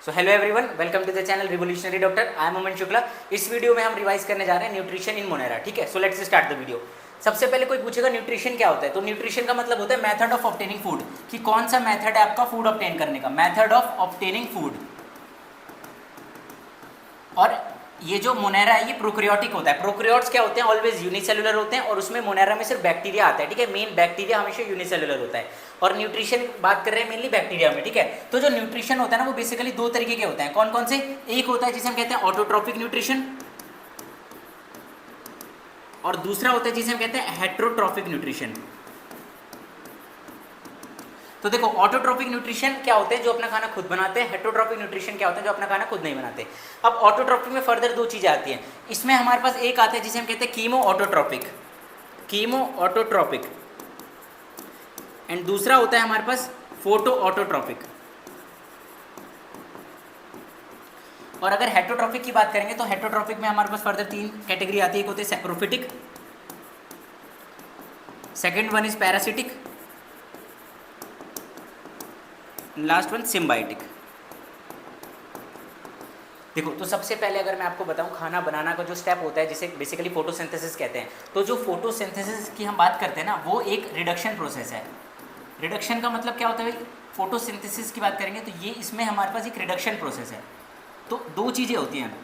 So hello everyone, welcome to the channel revolutionary doctor. I am Aman Shukla. इस video में हम revise करने जा रहे हैं न्यूट्रिशन इन मोनेरा। ठीक है, so let's start the video. सबसे पहले कोई पूछेगा न्यूट्रिशन क्या होता है, तो न्यूट्रिशन का मतलब होता है मेथड ऑफ ऑब्टेनिंग फूड, कि कौन सा मेथड है आपका फूड ऑब्टेन करने का, मेथड ऑफ ऑब्टेनिंग फूड। और ये जो मोनेरा है ये प्रोकैरियोटिक होता है। प्रोकैरियोट्स क्या होते हैं, ऑलवेज यूनिसेलुलर होते हैं, और उसमें मोनेरा में सिर्फ बैक्टीरिया आता है। ठीक है, मेन बैक्टीरिया हमेशा यूनिसेलुलर होता है, और न्यूट्रिशन बात कर रहे हैं मेनली बैक्टीरिया में। ठीक है, तो जो न्यूट्रिशन होता है ना वो बेसिकली दो तरीके के होते हैं। कौन कौन से? एक होता है जिसे हम कहते हैं ऑटोट्रॉपिक न्यूट्रिशन, और दूसरा होता है जिसे हम कहते हैं हेटेरोट्रॉपिक न्यूट्रिशन। तो देखो, ऑटोट्रॉपिक न्यूट्रिशन क्या होते हैं, जो अपना खाना खुद बनाते हैं। हेटेरोट्रॉपिक न्यूट्रिशन क्या होते हैं, जो अपना खाना खुद नहीं बनाते। अब ऑटोट्रॉपिक में फर्दर दो चीजें आती हैं। इसमें हमारे पास एक आता है जिसे हम कहते हैं chemo autotrophic, chemo autotrophic, and दूसरा होता है हमारे पास फोटो ऑटोट्रॉपिक। और अगर हेटेरोट्रॉपिक की बात करेंगे तो हेटेरोट्रॉपिक में हमारे पास फर्दर तीन कैटेगरी आती है। एक होते हैं saprophytic, second one is parasitic, last one symbiotic. देखो, तो सबसे पहले अगर मैं आपको बताऊं खाना बनाना का जो स्टेप होता है जिसे बेसिकली फोटोसिंथेसिस कहते हैं, तो जो फोटोसिंथेसिस की हम बात करते हैं ना वो एक रिडक्शन प्रोसेस है। रिडक्शन का मतलब क्या होता है भाई, फोटोसिंथेसिस की बात करेंगे तो ये इसमें हमारे पास एक रिडक्शन प्रोसेस है। तो दो चीज़ें होती हैं,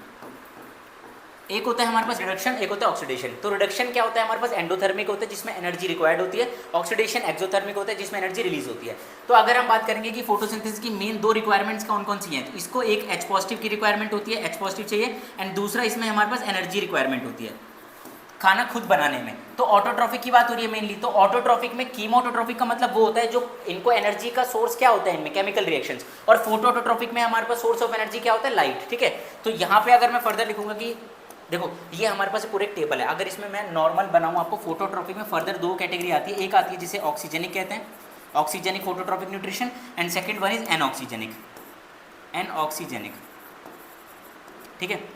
एक होता है हमारे पास रिडक्शन, एक होता है ऑक्सीडेशन। तो रिडक्शन क्या होता है हमारे पास, एंडोथर्मिक होता है जिसमें एनर्जी रिक्वायर्ड होती है। ऑक्सीडेशन एक्सोथर्मिक होता है जिसमें एनर्जी रिलीज होती है। तो अगर हम बात करेंगे कि फोटोसिंथेसिस की मेन दो रिक्वायरमेंट्स कौन कौन सी हैं, तो इसको एक H पॉजिटिव की रिक्वायरमेंट होती है, H पॉजिटिव चाहिए, एंड दूसरा इसमें हमारे पास एनर्जी रिक्वायरमेंट होती है खाना खुद बनाने में। तो ऑटोट्रॉफिक की बात हो रही है मेनली। तो ऑटोट्रॉफिक में कीमोटोट्रॉफिक का मतलब वो होता है जो इनको एनर्जी का सोर्स क्या होता है इनमें, केमिकल रिएक्शंस। और फोटोऑटोट्रॉफिक में हमारे पास सोर्स ऑफ एनर्जी क्या होता है, लाइट। ठीक है, तो यहाँ पे अगर मैं फर्दर लिखूंगा कि देखो ये हमारे पास पूरे एक टेबल है, अगर इसमें मैं नॉर्मल बनाऊँ आपको, फोटोट्रॉपिक में फर्दर दो कैटेगरी आती है। एक आती है जिसे ऑक्सीजेनिक कहते हैं, oxygenic phototropic nutrition, and second one is anoxygenic, anoxygenic. ठीक है,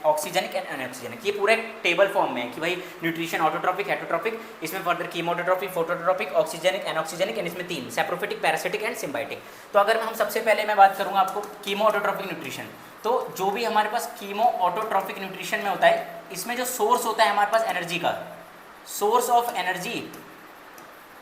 ऑक्सीजेनिक एंड एनऑक्सीजेनिक, ये पूरा एक टेबल फॉर्म में है कि भाई न्यूट्रिशन ऑटोट्रॉपिक, हेटेरोट्रॉपिक, इसमें further chemoautotrophic, phototrophic, oxygenic, anoxygenic, and इसमें तीन सैप्रोफिटिक, पैरासिटिक एंड सिम्बायोटिक। तो अगर हम सबसे पहले मैं बात करूंगा आपको कीमो ऑटोट्रॉपिक न्यूट्रिशन, तो जो भी हमारे पास कीमो ऑटोट्रॉपिक न्यूट्रिशन में होता है, इसमें जो सोर्स होता है हमारे पास एनर्जी का, सोर्स ऑफ एनर्जी,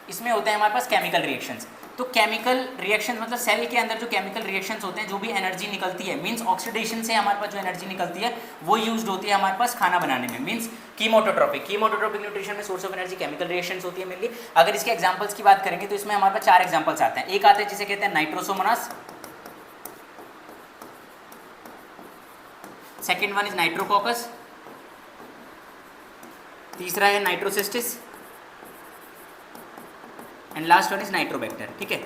इसमें होते हैं हमारे पास केमिकल रिएक्शंस। तो केमिकल रिएक्शन मतलब सेल के अंदर जो केमिकल रिएक्शंस होते हैं, जो भी एनर्जी निकलती है, मींस ऑक्सीडेशन से हमारे पास जो एनर्जी निकलती है वो यूज्ड होती है हमारे पास खाना बनाने में, मींस कीमोटोट्रॉपिक। कीमोटोट्रॉपिक न्यूट्रिशन में source of energy chemical reactions होती है मेनली। अगर इसके एग्जांपल्स की बात करेंगे तो इसमें हमारे पास चार एग्जांपल्स आते हैं। एक आते हैं जिसे कहते हैं Nitrosomonas, second one is Nitrococcus, तीसरा है Nitrocystis, and last one is Nitrobacter. ठीक है,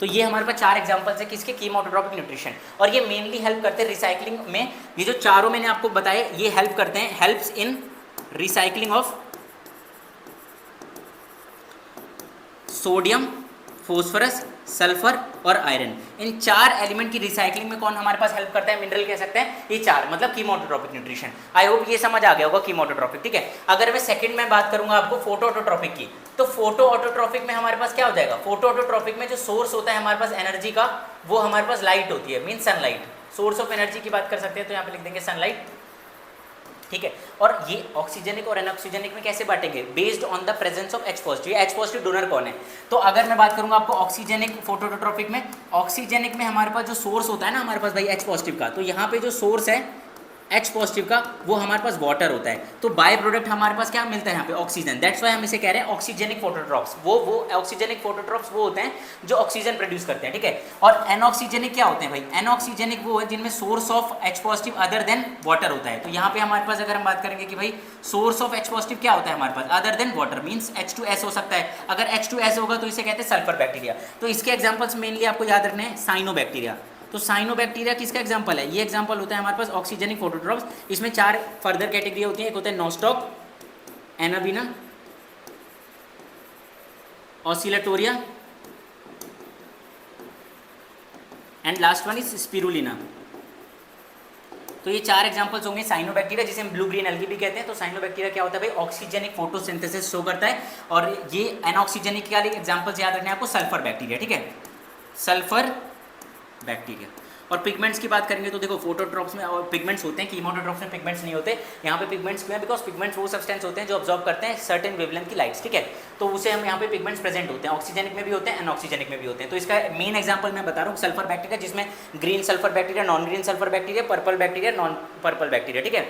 तो ये हमारे पास चार एग्जांपल्स है किसके, कीमोटोट्रॉपिक न्यूट्रिशन। और ये मेनली हेल्प करते हैं रिसाइकलिंग में। ये जो चारों मैंने आपको बताए ये हेल्प करते हैं, helps in recycling of sodium, phosphorus, sulphur और आयरन। इन चार एलिमेंट की रिसाइकलिंग में कौन हमारे पास हेल्प करता है, मिनरल कह सकते हैं, ये चार, मतलब कीमोटोट्रॉपिक न्यूट्रिशन। आई होप ये समझ आ गया होगा कीमोटोट्रॉपिक। ठीक है, अगर मैं सेकंड में बात करूंगा आपको फोटो ऑटोट्रॉपिक की, तो फोटो ऑटोट्रॉपिक में हमारे पास क्या हो जाएगा, फोटो ऑटोट्रॉपिक में जो सोर्स होता है हमारे पास एनर्जी का, वो हमारे पास लाइट होती है, mean sunlight. Source of energy की बात कर सकते हैं तो यहाँ पे लिख देंगे सनलाइट। ठीक है, और ये ऑक्सीजेनिक और एनऑक्सीजेनिक में कैसे बांटेंगे, based on the presence of H positive. H positive donor कौन है, तो अगर मैं बात करूंगा आपको ऑक्सीजेनिक फोटोट्रॉपिक में, ऑक्सीजेनिक में हमारे पास जो सोर्स होता है ना हमारे पास भाई H पॉजिटिव का, तो यहाँ पे जो सोर्स है H पॉजिटिव का वो हमारे पास वाटर होता है। तो बाय प्रोडक्ट हमारे पास क्या मिलता है यहाँ पे, ऑक्सीजन। दैट्स वाई हम इसे कह रहे हैं ऑक्सीजेनिक फोटोट्रॉप्स। वो ऑक्सीजेनिक फोटोट्रॉप्स वो होते हैं जो ऑक्सीजन प्रोड्यूस करते हैं। ठीक है, और एनऑक्सीजेनिक क्या होते हैं भाई, एनऑक्सीजेनिक वो है जिनमें source of H positive other than water होता है। तो यहाँ पे हमारे पास अगर हम बात करेंगे कि भाई सोर्स ऑफ H पॉजिटिव क्या होता है हमारे पास, other than water, means H2S हो सकता है। अगर H2S होगा तो इसे कहते हैं सल्फर बैक्टीरिया। तो इसके एग्जाम्पल्स मेनली आपको याद रखने हैं, साइनोबैक्टीरिया। तो साइनोबैक्टीरिया किसका एग्जांपल है, ये एग्जांपल होता है हमारे पास ऑक्सीजेनिक फोटोट्रॉप्स। इसमें चार फर्दर कैटेगरी होती है, एक होता है Nostoc, Anabaena, Oscillatoria, and last one is spirulina. तो ये चार एग्जांपल्स होंगे साइनोबैक्टीरिया, जिसे हम ब्लू ग्रीन एल्गी भी कहते हैं। तो साइनोबैक्टीरिया क्या होता है भाई, ऑक्सीजेनिक फोटोसिंथेसिस शो करता है। और ये एनऑक्सीजेनिक के एग्जांपल्स याद रखने हैं आपको, सल्फर बैक्टीरिया। ठीक है, सल्फर बैक्टीरिया। और पिगमेंट्स की बात करेंगे तो देखो फोटोट्रॉप्स में और पिगमेंट्स होते हैं, कीमोटोट्रॉप्स में पिगमेंट्स नहीं होते। यहाँ पे पिगमेंट्स क्यों है? बिकॉज पिगमेंट्स वो सब्सटेंस होते हैं जो ऑब्जॉर्व करते हैं सर्टेन वेवलेंथ की लाइट्स, ठीक है। तो उसे हम यहाँ पे पिगमेंट्स प्रेजेंट होते हैं, ऑक्सीजेनिक में भी होते हैं, अनऑक्सीजेनिक में भी होते हैं। तो इसका मेन एग्जांपल मैं बता रहा हूँ सल्फर बैक्टीरिया, जिसमें green sulphur bacteria, non green sulphur bacteria, purple bacteria, non purple bacteria, ठीक है।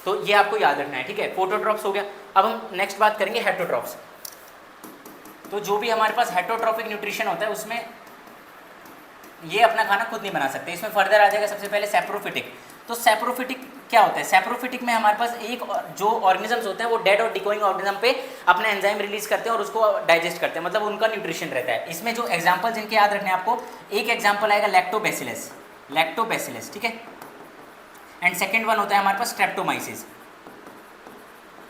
तो ये आपको याद रखना है, ठीक है। फोटोट्रॉप्स हो गया। अब हम नेक्स्ट बात करेंगे हेटरोट्रॉप्स। तो जो भी हमारे पास हेटरोट्रॉपिक न्यूट्रिशन होता है उसमें ये अपना खाना खुद नहीं बना सकते। इसमें फर्दर आ जाएगा सबसे पहले सैप्रोफिटिक। तो सैप्रोफिटिक क्या होता है? सैप्रोफिटिक में हमारे पास एक जो ऑर्गेनिजम्स होते हैं वो डेड और डिकोइंग ऑर्गेनिज्म पे अपने एंजाइम रिलीज करते हैं और उसको डाइजेस्ट करते हैं, मतलब उनका न्यूट्रिशन रहता है। इसमें जो एग्जाम्पल जिनके याद रखने हैं आपको, एक एग्जाम्पल आएगा लैक्टोबैसिलस, लैक्टोबैसिलस, ठीक है। एंड सेकेंड वन होता है हमारे पास स्ट्रेप्टोमाइसिस।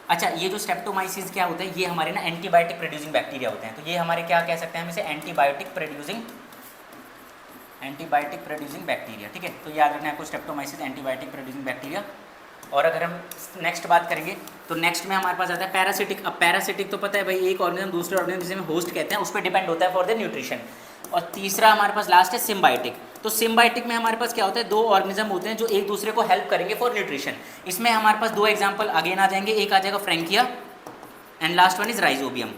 अच्छा, ये जो स्ट्रेप्टोमाइसिस क्या होता है, ये हमारे ना एंटीबायोटिक प्रोड्यूसिंग बैक्टीरिया होते हैं। तो ये हमारे क्या कह सकते हैं हम इसे, एंटीबायोटिक प्रोड्यूसिंग बैक्टीरिया, ठीक है। तो याद रखना है आपको स्ट्रेप्टोमाइसिस एंटीबायोटिक प्रोड्यूसिंग बैक्टीरिया। और अगर हम नेक्स्ट बात करेंगे तो नेक्स्ट में हमारे पास आता है पैरासिटिक। अब पैरासिटिक तो पता है भाई, एक ऑर्गेनिज्म दूसरे ऑर्गेनिज्म जिसे हम होस्ट कहते हैं उस पर डिपेंड होता है फॉर द न्यूट्रिशन। और तीसरा हमारे पास लास्ट है सिम्बायोटिक। तो सिम्बायोटिक में हमारे पास क्या होता है, दो ऑर्गेनिज्म होते हैं जो एक दूसरे को हेल्प करेंगे फॉर न्यूट्रिशन। इसमें हमारे पास दो एग्जाम्पल अगेन आ जाएंगे, एक आ जाएगा Frankia and last one is rhizobium.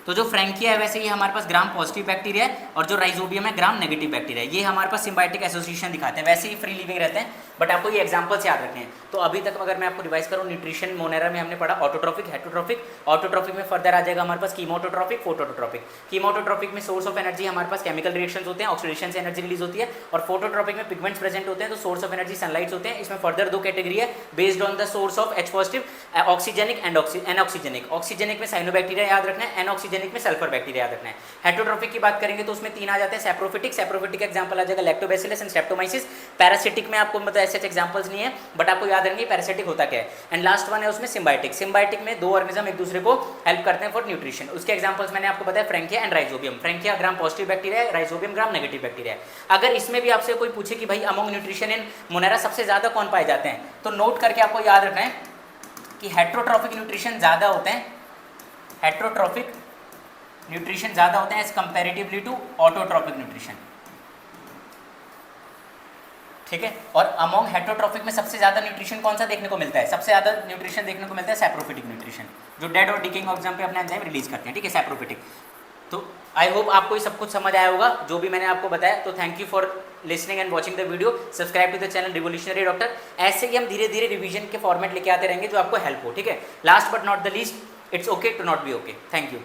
तो जो फ्रैंकिया है वैसे ये हमारे पास ग्राम पॉजिटिव बैक्टीरिया है और जो राइजोबियम है ग्राम नेगेटिव बैक्टीरिया है। ये हमारे पास सिम्बायोटिक एसोसिएशन दिखाते हैं, वैसे ही फ्री लिविंग रहते हैं, बट आपको ये एग्जांपल से याद रखने हैं। तो अभी तक अगर मैं आपको रिवाइज करूँ, न्यूट्रिशन मोनेरा में हमने पढ़ा ऑटोट्रॉपिक, हेटरोट्रॉपिक। ऑटोट्रॉपिक में फर्दर आ जाएगा हमारे पास कीमोटोट्रॉपिक, फोटोट्रॉपिक। कीमोटोट्रॉपिक में सोर्स ऑफ एनर्जी हमारे पास केमिकल रिएक्शंस होते हैं, ऑक्सीडेशन से एनर्जी रिलीज होती है। और फोटोट्रॉपिक में पिगमेंट्स प्रेजेंट होते हैं, तो सोर्स ऑफ एनर्जी सनलाइट्स होते हैं। इसमें फर्दर दो कैटेगरी है based on the source of H positive, oxygenic and anoxygenic. Oxygenic में साइनोबैक्टीरिया याद रखना है, एनऑक्सीजेनिक में सल्फर बैक्टीरिया याद रखना है। हेटरोट्रॉपिक की बात करेंगे तो उसमें तीन आ जाते हैं, सैप्रोफिटिक, सैप्रोफिटिक एग्जांपल आ जाएगा लैक्टोबैसिलस एंड स्ट्रेप्टोमाइसिस। पैरासिटिक में आपको मतलब ऐसे एग्जांपल्स नहीं है, बट आपको याद रखेंगे पैरासिटिक होता क्या है। एंड लास्ट वन है उसमें सिम्बायोटिक। सिम्बायोटिक में दो ऑर्गेनिज्म एक दूसरे को हेल्प करते हैं फॉर न्यूट्रिशन। उसके एग्जांपल्स मैंने आपको बताया Frankia and rhizobium. Frankia gram positive bacteria है, राइजोबियम ग्राम नेगेटिव बैक्टीरिया है। अगर इसमें भी आपसे कोई पूछे कि भाई अमोंग न्यूट्रिशन इन मोनेरा सबसे ज्यादा कौन पाए जाते हैं, तो नोट करके आपको याद रखना है कि हेटरोट्रॉपिक न्यूट्रिशन ज्यादा होते हैं, हेटरोट्रॉपिक न्यूट्रिशन ज्यादा होते हैं as comparatively to autotrophic nutrition, ठीक है। और अमोंग हेटरोट्रॉपिक में सबसे ज्यादा न्यूट्रिशन कौन सा देखने को मिलता है? सबसे ज्यादा न्यूट्रिशन देखने को मिलता है सैप्रोफिटिक न्यूट्रिशन, जो डेड और डिकेइंग ऑर्गेनिज्म पे अपने एंजाइम रिलीज करते हैं, ठीक है, सैप्रोफिटिक। तो आई होप आपको ये सब कुछ समझ आया होगा जो भी मैंने आपको बताया। तो thank you for listening and watching the video. Subscribe to the channel revolutionary doctor. ऐसे ही हम धीरे धीरे रिवीजन के फॉर्मेट लेके आते रहेंगे जो आपको हेल्प हो, ठीक है। Last but not the least, it's okay to not be okay. Thank you.